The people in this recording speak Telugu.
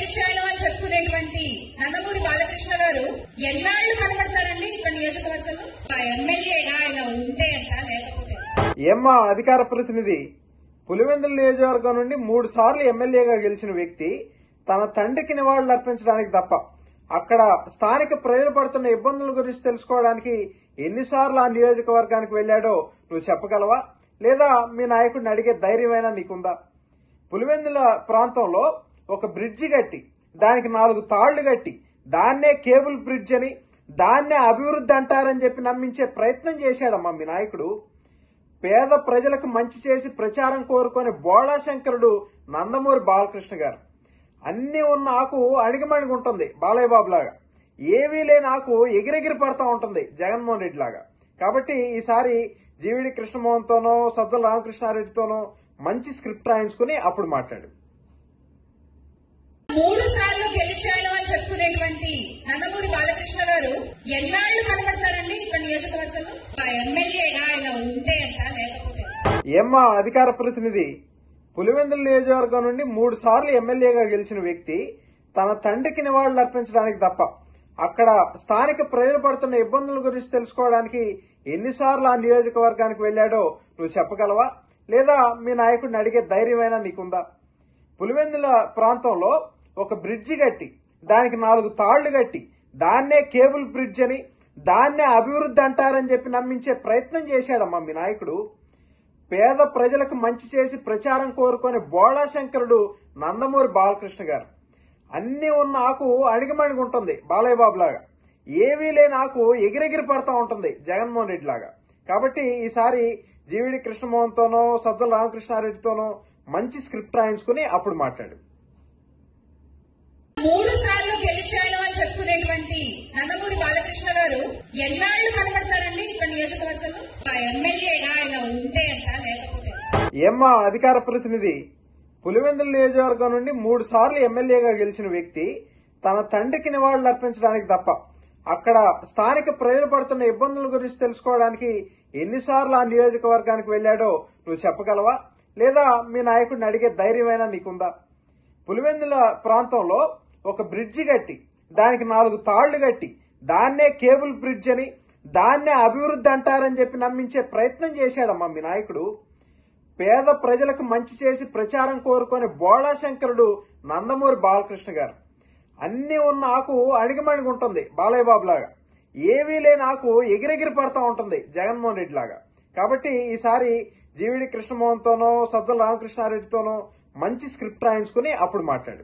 గెలిచాను అని చెప్పుకునేటువంటి నందమూరి బాలకృష్ణ గారు ఎన్నాళ్లు కనబడతారండి ఇక్కడ నియోజకవర్గంలో? ఎమ్మెల్యేగా ఆయన ఉంటే అంట, లేకపోతే ఏమ్మా అధికార ప్రతినిధి, పులివెందుల నియోజకవర్గం నుండి 3 సార్లు ఎమ్మెల్యేగా గెలిచిన వ్యక్తి తన తండ్రికి నివాళులు అర్పించడానికి తప్ప అక్కడ స్థానిక ప్రజలు పడుతున్న ఇబ్బందుల గురించి తెలుసుకోవడానికి ఎన్నిసార్లు ఆ నియోజకవర్గానికి వెళ్లాడో నువ్వు చెప్పగలవా? లేదా మీ నాయకుడిని అడిగే ధైర్యమైనా నీకుందా? పులివెందుల ప్రాంతంలో ఒక బ్రిడ్జి కట్టి దానికి 4 తాళ్లు కట్టి దాన్నే కేబుల్ బ్రిడ్జ్ అని దాన్నే అభివృద్ధి అంటారని చెప్పి నమ్మించే ప్రయత్నం చేశాడమ్మా మీ నాయకుడు. పేద ప్రజలకు మంచి చేసి ప్రచారం కోరుకునే బోళా శంకరుడు నందమూరి బాలకృష్ణ గారు. అన్ని ఉన్న ఆకు అణిగిమణిగుంటుంది బాలయ్య బాబు లాగా, ఏవీ లేని ఆకు ఎగిరెగిరి పడతా ఉంటుంది జగన్మోహన్ రెడ్డి లాగా. కాబట్టి ఈసారి జీవిడి కృష్ణమోహన్ తోనో సజ్జల రామకృష్ణారెడ్డితోనో మంచి స్క్రిప్ట్ రాయించుకుని అప్పుడు మాట్లాడు. 3 సార్లు గెలిచాను అని చెప్పుకునేటువంటి నందమూరి బాలకృష్ణ గారు ఎన్నాళ్లు కనబడతారండి ఇక్కడ నియోజకవర్గంలో? ఎమ్మెల్యేగా ఆయన ఉంటే అంట, లేకపోతే ఏమ్మా అధికార ప్రతినిధి, పులివెందుల నియోజకవర్గం నుండి 3 సార్లు ఎమ్మెల్యేగా గెలిచిన వ్యక్తి తన తండ్రికి నివాళులు అర్పించడానికి తప్ప అక్కడ స్థానిక ప్రజలు పడుతున్న ఇబ్బందుల గురించి తెలుసుకోవడానికి ఎన్నిసార్లు ఆ నియోజకవర్గానికి వెళ్లాడో నువ్వు చెప్పగలవా? లేదా మీ నాయకుడిని అడిగే ధైర్యమైనా నీకుందా? పులివెందుల ప్రాంతంలో ఒక బ్రిడ్జి కట్టి దానికి 4 తాళ్లు కట్టి దాన్నే కేబుల్ బ్రిడ్జ్ అని దాన్నే అభివృద్ధి అంటారని చెప్పి నమ్మించే ప్రయత్నం చేశాడమ్మా మీ నాయకుడు. పేద ప్రజలకు మంచి చేసి ప్రచారం కోరుకునే బోళా శంకరుడు నందమూరి బాలకృష్ణ గారు. అన్ని ఉన్న ఆకు అణిగిమణిగుంటుంది బాలయ్య బాబు లాగా, ఏవీ లేని ఆకు ఎగిరెగిరి పడతా ఉంటుంది జగన్మోహన్ రెడ్డి లాగా. కాబట్టి ఈసారి జీవిడి కృష్ణమోహన్ తోనో సజ్జల రామకృష్ణారెడ్డితోనో మంచి స్క్రిప్ట్ రాయించుకుని అప్పుడు మాట్లాడు. 3 సార్లు గెలిచాను అని చెప్పుకునేటువంటి నందమూరి బాలకృష్ణ గారు ఎన్నాళ్లు కనబడతారండి ఇక్కడ నియోజకవర్గంలో? ఎమ్మెల్యేగా ఆయన ఉంటే అంట, లేకపోతే ఏమ్మా అధికార ప్రతినిధి, పులివెందుల నియోజకవర్గం నుండి 3 సార్లు ఎమ్మెల్యేగా గెలిచిన వ్యక్తి తన తండ్రికి నివాళులు అర్పించడానికి తప్ప అక్కడ స్థానిక ప్రజలు పడుతున్న ఇబ్బందుల గురించి తెలుసుకోవడానికి ఎన్నిసార్లు ఆ నియోజకవర్గానికి వెళ్లాడో నువ్వు చెప్పగలవా? లేదా మీ నాయకుడిని అడిగే ధైర్యమైనా నీకుందా? పులివెందుల ప్రాంతంలో ఒక బ్రిడ్జి కట్టి దానికి 4 తాళ్లు కట్టి దాన్నే కేబుల్ బ్రిడ్జ్ అని దాన్నే అభివృద్ధి అంటారని చెప్పి నమ్మించే ప్రయత్నం చేశాడమ్మా మీ నాయకుడు. పేద ప్రజలకు మంచి చేసి ప్రచారం కోరుకునే బోళా శంకరుడు నందమూరి బాలకృష్ణ గారు. అన్ని ఉన్న ఆకు అణిగిమణిగుంటుంది బాలయ్య బాబు లాగా, ఏవీ లేని ఆకు ఎగిరెగిరి పడతా ఉంటుంది జగన్మోహన్ రెడ్డి లాగా. కాబట్టి ఈసారి జీవిడి కృష్ణమోహన్ తోనో సజ్జల రామకృష్ణారెడ్డితోనో మంచి స్క్రిప్ట్ రాయించుకుని అప్పుడు మాట్లాడు.